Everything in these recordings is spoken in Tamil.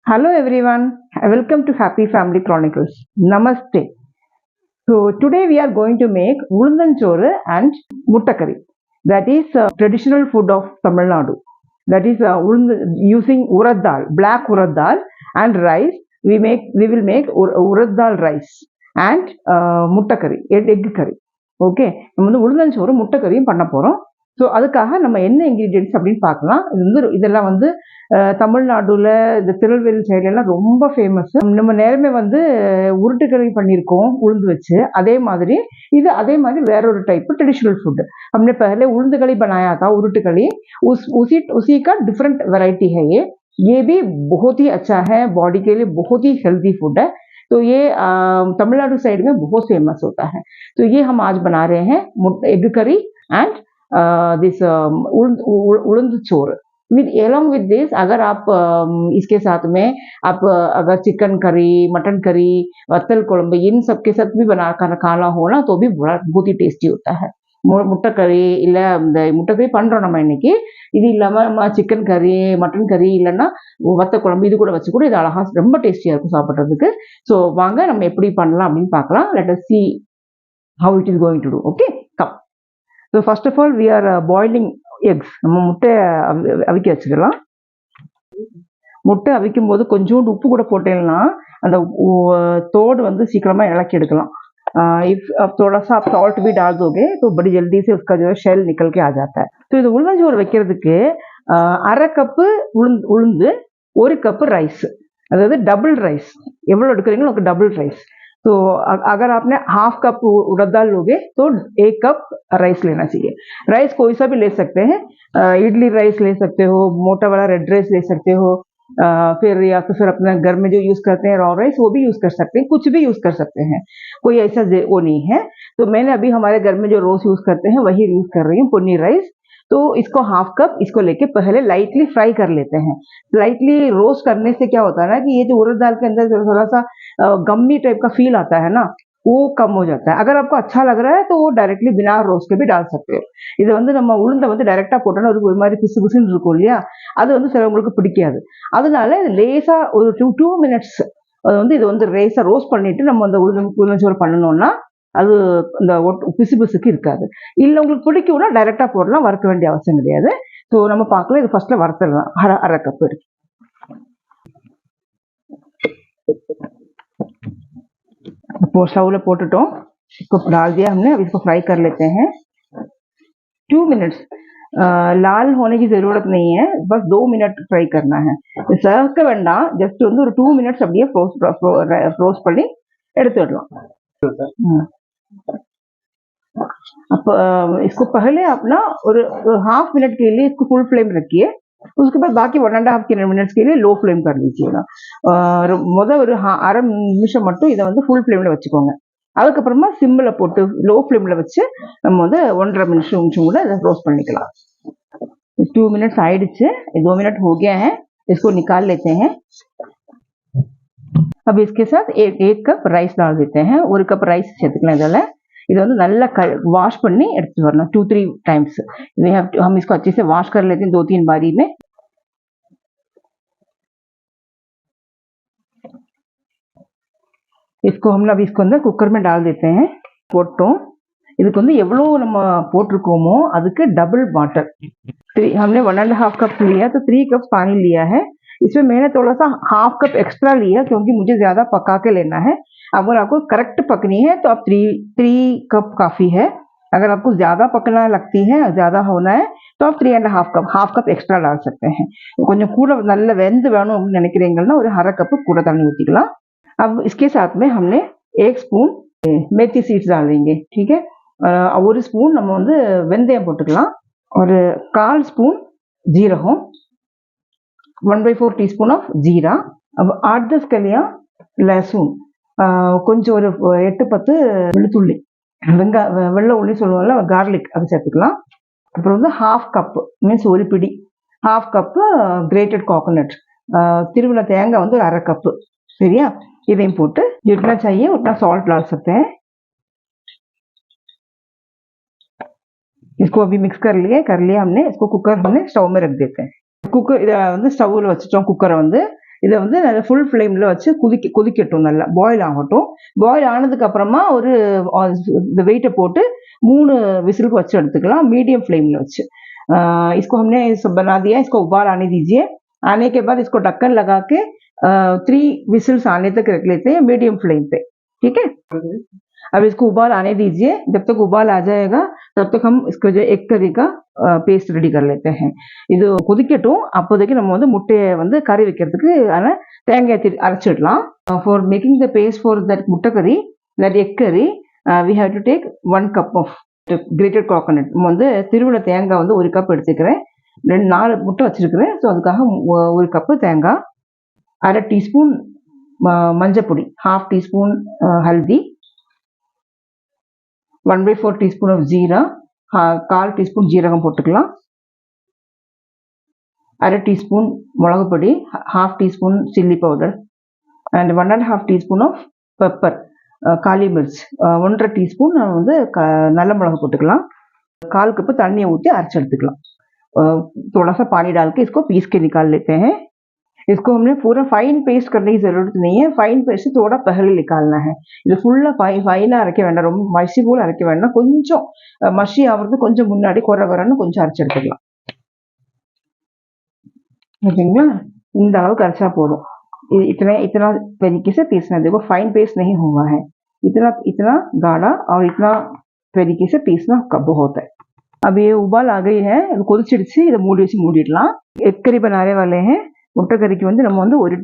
Hello everyone, welcome to Happy Family Chronicles. Namaste. So today we are going to make Ulundanchoru and Muttakari. That is traditional food of Tamil Nadu. That is using urad dal, black urad dal and rice. We will make urad dal rice and Muttakari, egg curry. Okay, நம்ம வந்து உளுந்தஞ்சோறு முட்டைக்கறியும் பண்ண போகிறோம். ஸோ அதுக்காக நம்ம என்ன இன்க்ரீடியன்ட்ஸ் அப்படின்னு பார்க்கலாம். இதெல்லாம் வந்து தமிழ்நாடுல இந்த திருநெல்வேலி சைட்லலாம் ரொம்ப ஃபேமஸ். நம்ம நேரமே வந்து உருட்டுக்கறி பண்ணியிருக்கோம் உளுந்து வச்சு. அதே மாதிரி வேற ஒரு டைप ट्रेडिशनल फूड हमने पहले उड़द कड़ी बनाया था। उड़द कड़ी उसी का डिफरेंट वैरायटी है। ये भी बहुत ही अच्छा है, बॉडी के लिए बहुत ही हेल्दी फूड है। तो ये तमिलनाडु साइड में बहुत फेमस होता है। तो ये हम आज बना रहे हैं एग करी एंड दिस उड़द चोर। along with this, अगर आप इसके साथ में आप अगर चिकन करी, मटन करी, वत्तल कुழம்பு इन सब के साथ भी बना कर खाना हो ना तो भी बहुत ही टेस्टी होता है। முட்டைக்கறி இல்லை இந்த முட்டைக்கறி பண்ணுறோம் நம்ம இன்னைக்கு. இது இல்லாமல் நம்ம சிக்கன் கறி, மட்டன் கறி இல்லைன்னா வத்த குழம்பு இது கூட வச்சு கூட இது அழகாக ரொம்ப டேஸ்டியாக இருக்கும் சாப்பிட்றதுக்கு. ஸோ வாங்க நம்ம எப்படி பண்ணலாம் அப்படின்னு பார்க்கலாம். Let us see how it is going to do. Okay, come. So first of all we are boiling eggs. நம்ம முட்டை அவிக்க வச்சுக்கலாம். முட்டை அவிக்கும் போது கொஞ்சோண்டு உப்பு கூட போட்டேன்னா அந்த தோடு வந்து சீக்கிரமா இலக்கி எடுக்கலாம். इफ थोड़ा सा आप सॉल्ट भी डाल दोगे तो बड़ी जल्दी से उसका जो है शेल निकल के आ जाता है। तो இது உளுந்தஞ்சோறு வைக்கிறதுக்கு அரை கப்பு உளுந்து, ஒரு கப்பு ரைஸ், அதாவது डबल राइस எவ்வளோ எடுக்கிறீங்களோ உங்களுக்கு डबल राइस। तो अगर आपने हाफ कप उड़द दाल लोगे तो 1 कप राइस लेना चाहिए। राइस कोई सा भी ले सकते हैं, इडली राइस ले सकते हो, मोटा वाला रेड राइस ले सकते हो, फिर या तो फिर अपने घर में जो यूज करते हैं रॉ राइस वो भी यूज कर सकते हैं, कुछ भी यूज कर सकते हैं, कोई ऐसा वो नहीं है। तो मैंने अभी हमारे घर में जो रोज यूज करते हैं वही यूज कर रही हूँ, पुन्नी राइस। तो इसको हाफ कप इसको लेके पहले लाइटली फ्राई कर लेते हैं। लाइटली रोस्ट करने से क्या होता है ना कि ये जो उड़द दाल के अंदर थोड़ा सा गम्मी टाइप का फील आता है ना, वो कम हो जाता है। अगर आपको अच्छा लग रहा है तो वो डायरेक्टली बिना रोस्ट के भी डाल सकते हो। இது வந்து நம்ம உளுந்தை வந்து டைரக்டா போட்டோன்னா ஒரு மாதிரி பிசு பிசுன்னு இருக்கும் இல்லையா, அது வந்து சிலவங்களுக்கு பிடிக்காது. அதனால இது லேசா ஒரு 2 மினிட்ஸ் அது வந்து இது வந்து லேசா ரோஸ்ட் பண்ணிட்டு நம்ம அந்த உளுந்தஞ்சோறு பண்ணணும்னா அது இந்த பிசு பிசுக்கு இருக்காது. இல்லை உங்களுக்கு பிடிக்கும்னா டைரக்டா போடலாம், வறுக்க வேண்டிய அவசியம் கிடையாது. ஸோ நம்ம பார்க்கலாம். இது ஃபர்ஸ்ட்ல வறுத்துடலாம். அரை கப் இருக்கு. वो स्टव पोटो इसको डाल दिया हमने। अब इसको फ्राई कर लेते हैं 2 मिनट्स। लाल होने की जरूरत नहीं है, बस 2 मिनट फ्राई करना है। सर्व वेंडा जस्ट वो 2 मिनट्स अब रोस्ट पड़ी एडुत्तुडलाम। अब इसको पहले अपना और हाफ मिनट के लिए इसको फुल फ्लेम रखिए, उसके बाद बाकी 1.5 मिनट्स के लिए लो फ्लेम कर लीजिएगा। ஒரு அரை நிமிஷம் மட்டும் இதை வந்து ஃபுல் ஃப்ளேமில் வச்சுக்கோங்க. அதுக்கப்புறமா சிம்மில் போட்டு லோ ஃப்ளேமில் வச்சு நம்ம வந்து 1.5 நிமிஷம் கூட இதை ரோஸ்ட் பண்ணிக்கலாம்। 2 मिनट्स ஆயிடுச்சு, 2 मिनट हो गया है, इसको निकाल लेते हैं। अब इसके साथ एक कप राइस डाल देते हैं। 1 कप राइस சேர்த்துக்கலாம்। இதில் इधर வந்து நல்லா वाश பண்ணி எடுத்து வரணும் 2-3 टाइम्स। हम इसको अच्छे से वॉश कर लेते हैं 2-3 बारी में। इसको हम अब इसको अंदर कुकर में डाल देते हैं। போட்டோம் இதுக்கு வந்து எவ்வளோ நம்ம போட்டிருக்கோமோ அதுக்கு डबल वाटर। हमने 1.5 कप लिया तो 3 कप पानी लिया है। इसमें मैंने थोड़ा सा हाफ कप एक्स्ट्रा लिया क्योंकि मुझे ज्यादा पका के लेना है। अगर आपको करेक्ट पकनी है तो आप 3 कप काफी है। अगर आपको ज्यादा पकना लगती है, ज्यादा होना है तो आप 3.5 कप हाफ कप एक्स्ट्रा डाल सकते हैं। கொஞ்சம் கூட நல்ல வெந்து வேணும் அப்படின்னு நினைக்கிறீங்கன்னா ஒரு அரை கப்பு கூட தண்ணி ஊற்றிக்கலாம்। अब इसके साथ में हमने 1 स्पून मेथी सीड्स डाल देंगे, ठीक है। और स्पून நம்ம வந்து வெந்தயம் போட்டுக்கலாம், ஒரு 1/4 स्पून जीरகம், 1/4 टीस्पून ऑफ जीरा। अब 8-10 कलियां लहसुन, கொஞ்சம் ஒரு 8-10 வெள்ளுத்துள்ளி, வெள்ளை உள்ளி சொல்லுவாங்கல்ல கார்லிக், அது சேர்த்துக்கலாம்। அப்புறம் வந்து हाफ कप மீன்ஸ் ஒரு பிடி हाफ कप கிரேட்டட் கோகோனட், திருவிழா தேங்காய் வந்து ஒரு அரை கப்பு, சரியா। इதையும் போட்டு जितना चाहिए उतना सॉल्ट डाल सकते हैं। इसको अभी मिक्स कर लिया हमने। इसको कुकर हमने स्टव में रख देते हैं। कुकर இதை வந்து ஸ்டவ்வில் வச்சுட்டோம்। குக்கரை வந்து இதை வந்து நல்லா ஃபுல் ஃப்ளேமில் வச்சு கொதிக்கட்டும், நல்லா பாயில் ஆகட்டும். பாயில் ஆனதுக்கு அப்புறமா ஒரு இந்த வெயிட்டை போட்டு 3 விசிலுக்கு வச்சு எடுத்துக்கலாம், मीडियम फ्लेम में वच्चे। इसको हमने सब बना दिया, इसको उबाल आने दीजिए। आने के बाद इसको ढक्कन लगा के 3 विसिल्स आने तक रख लेते हैं मीडियम फ्लेम पे, ठीक है। अब इसको उबाल आने दीजिए, जब तक उबाल आ जाएगा तब तक हम इसको जो एग करी का பேஸ்ட் ரெடி कर लेते हैं। இது கொதிக்கட்டும், அப்போதைக்கு நம்ம வந்து முட்டையை வந்து கறி வைக்கிறதுக்கு தேங்காய் அரைச்சிடலாம். For making the paste for that முட்டை கறி, that egg curry, we have to take 1 cup of grated coconut. வந்து திருவிழா தேங்காய் வந்து 1 கப் எடுத்துக்கிறேன், 4 முட்டை வச்சிருக்கிறேன். ஸோ அதுக்காக 1 கப்பு தேங்காய், 1/2 டீஸ்பூன் மஞ்சள் பொடி, 1/2 teaspoon haldi, 1/4 teaspoon of jeera, 1/4 teaspoon ஜீரகம் போட்டுக்கலாம், 1/2 டீஸ்பூன் மிளகு பொடி, 1/2 teaspoon chilli powder, and 1.5 teaspoon of pepper, kali mirch, 1.5 teaspoon வந்து நல்ல மிளகு போட்டுக்கலாம், 1/4 कप தண்ணியை ஊற்றி அரைச்சு எடுத்துக்கலாம். थोड़ा सा पानी डाल के इसको पीस के निकाल लेते हैं। इसको हमने पूरा फाइन पेस्ट करने की जरूरत नहीं है, फाइन पेस्ट थोड़ा पहले निकालना है। இது ஃபுல்லா ஃபைனா அரைக்க வேண்டாம், ரொம்ப மஷி போல் அரைக்க வேண்டாம், கொஞ்சம் மஷி ஆகிறது கொஞ்சம் முன்னாடி குறை குறைன்னு கொஞ்சம் அரைச்சு எடுத்துக்கலாம், ஓகேங்களா। இந்த அளவுக்கு அரைச்சா போதும்। इतना तरीके से पीसना, देखो फाइन पेस्ट नहीं हुआ है, इतना गाढ़ा और इतना तरीके से पीसना कब होता है। अब ये उबाल आ गई है, கொதிச்சிடுச்சு, இதை மூடி வச்சு மூடிடலாம்। எக் கறி बनाने वाले हैं। முட்டை கறிக்கு வந்து நம்ம வந்து ஒரு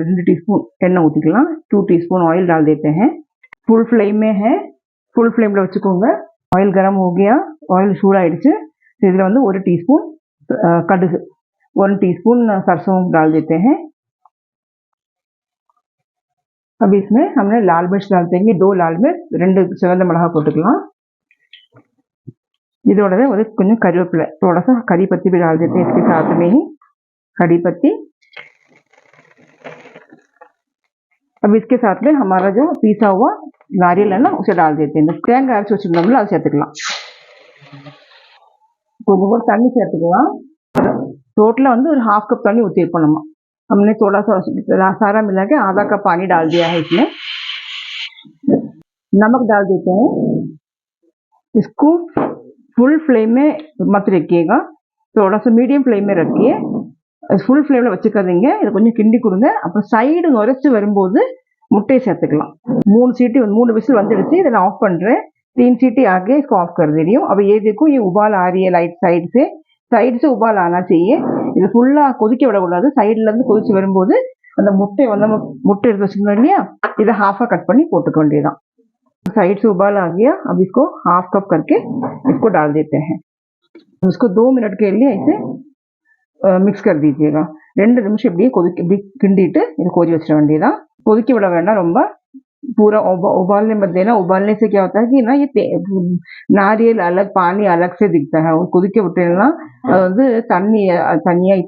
2 टीस्पून எண்ணெய் ஊற்றிக்கலாம், 2 टीस्पून ऑयल डाल देते हैं। फुल फ्लेम में है, फुल फ्लेमिல் வச்சுக்கோங்க। ஆயில் கரம் हो गया, ஆயில் சூடாயிடுச்சு। இதில் வந்து 1 टीस्पून கடுகு, 1 टीस्पून सरसों डाल देते हैं। अब इसमें हमने लाल मिर्च डाल देंगे, 2 लाल मिर्च, 2 சிவந்த மிளகாய் போட்டுக்கலாம்। இதோடவே ஒரு கொஞ்சம் கறிவேப்பிலை, थोड़ा सा करी पत्ती भी डाल देते हैं इसके साथ में ही, कड़ी पत्ती। अब इसके साथ में हमारा जो पीसा हुआ नारियल है ना, उसे डाल देते हैं। தேங்காய் அரைச்சு வச்சிருந்தோம்ல, அதை சேர்த்துக்கலாம், கொஞ்சம் தண்ணி சேர்த்துக்கலாம்। டோட்டலாக வந்து ஒரு 1/2 कप தண்ணி ஊற்றிருப்போம் நம்ம। हमने थोड़ा सा सारा मिला के आधा कप पानी डाल दिया है इसमें। नमक डाल देते हैं। इसको फुल फ्लेम में मत रखिएगा, थोड़ा सा मीडियम फ्लेम में रखिए। फुल फ्लेमिல் வச்சுக்காதீங்க, இதை கொஞ்சம் கிண்டி கொடுங்க। அப்புறம் சைடு நுரைச்சி வரும்போது முட்டையை சேர்த்துக்கலாம்। 3 விசில் வந்துடுச்சு, இதை நான் ஆஃப் பண்ணுறேன்। 3 सीटी आगे इसको ऑफ कर दे रही हूँ। अब ये देखो, ये उबाल आ रही है लाइट साइड से उबाल आना चाहिए। இது ஃபுல்லாக கொதிக்க விடக்கூடாது, சைட்லேருந்து கொதிச்சு வரும்போது அந்த முட்டை வந்து நம்ம முட்டை எடுத்து வச்சுருந்தோம் இல்லையா, இதை हाफा कट பண்ணி போட்டுக்க வேண்டியதான்। साइड से उबाल आ गया, अब इसको 1/2 कप करके इसको डाल देते हैं। इसको 2 मिनट के लिए इसे मिक्स कर दीजिएगा। 2 நிமிஷம் இப்படி கிண்டிட்டு இது கொதி வச்சிட வேண்டியதான்। கொதிக்க விட வேண்டாம் ரொம்ப, पूरा उबालने मत देना। उबालने से क्या होता है कि ना ये नारियल अलग, पानी अलग से दिखता है, கொதிக்க விட்டேன்னா அது வந்து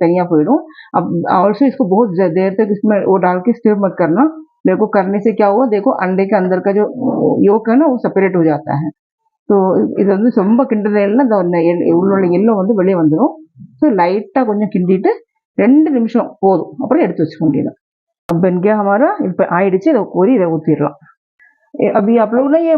தனியா போயிடும்। अब ऑल्सो इसको बहुत देर तक इसमें वो डाल के स्टिर मत करना। देखो करने से क्या हुआ, देखो अंडे के अंदर का जो योक है ना, वो सेपरेट हो जाता है। तो இது வந்து ரொம்ப கிண்டுறதுல உள்ள எல்லோ வந்து வெளியே வந்துடும்। ஸோ லைட்டாக கொஞ்சம் கிண்டிட்டு 2 நிமிஷம் போதும், அப்புறம் எடுத்து வச்சுக்க வேண்டியதான்। बन गया हमारा, இப்போ ஆயிடுச்சு, இதை கோரி இதை ஊற்றிடலாம்। अभी आप लोग ना ये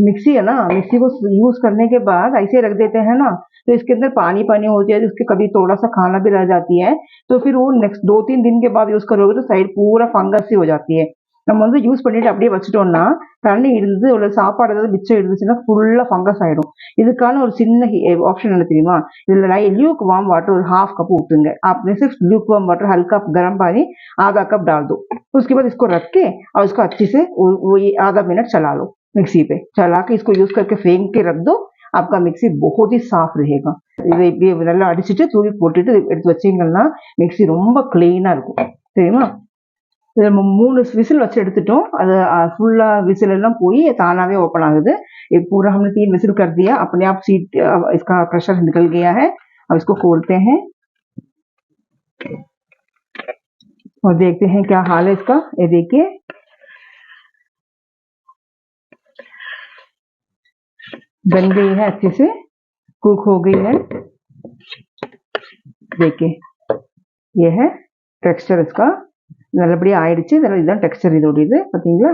मिक्सी है ना, मिक्सी को यूज करने के बाद ऐसे रख देते हैं ना, तो इसके अंदर पानी हो जाए, उसके कभी थोड़ा सा खाना भी रह जाती है, तो फिर वो नेक्स्ट 2-3 दिन के बाद यूज करोगे तो साइड पूरा फंगस ही हो जाती है। நம்ம வந்து யூஸ் பண்ணிட்டு அப்படியே வச்சுட்டோம்னா தண்ணி இருந்து ஒரு சாப்பாடு ஏதாவது மிச்சம் இருந்துச்சுன்னா ஃபுல்லா ஃபங்கஸ் ஆயிடும்। இதுக்கான ஒரு சின்ன ऑप्शन என்ன தெரியுமா, இதுல ल्यूक वार्म वाटर और 1/2 कप ஊத்துங்க। आपने सिर्फ ल्यूक वार्म वाटर, हल्का गर्म पानी आधा कप डाल दो। उसके बाद इसको रख के और इसको अच्छे से आधा मिनट चला लो, मिक्सी पे चला के इसको यूज करके फेंक के रख दो। आपका मिक्सी बहुत ही साफ रहेगा। இதை இப்படியே நல்லா அடிச்சுட்டு தூவி போட்டுட்டு எடுத்து வச்சீங்கன்னா மிக்சி ரொம்ப கிளீனா இருக்கும், தெரியுமா। 3 विसिल वच्चे எடுத்துட்டோம், அது ஃபுல்லா विसिल எல்லாம் போய் தானாவே ஓபன் ஆகுது। ये पूरा हमने 3 विसिल कर दिया, अपने आप सीट इसका प्रेशर निकल गया है। अब इसको खोलते हैं और देखते हैं क्या हाल है इसका। ये देखिए, बन गई है, अच्छे से कुक हो गई है। देखिए ये है டெக்ஸ்டர் இருக்கா நல்லபடியாக ஆயிடுச்சு. இதெல்லாம் இதுதான் டெக்ஸ்டர் இதோட இது பார்த்தீங்களா.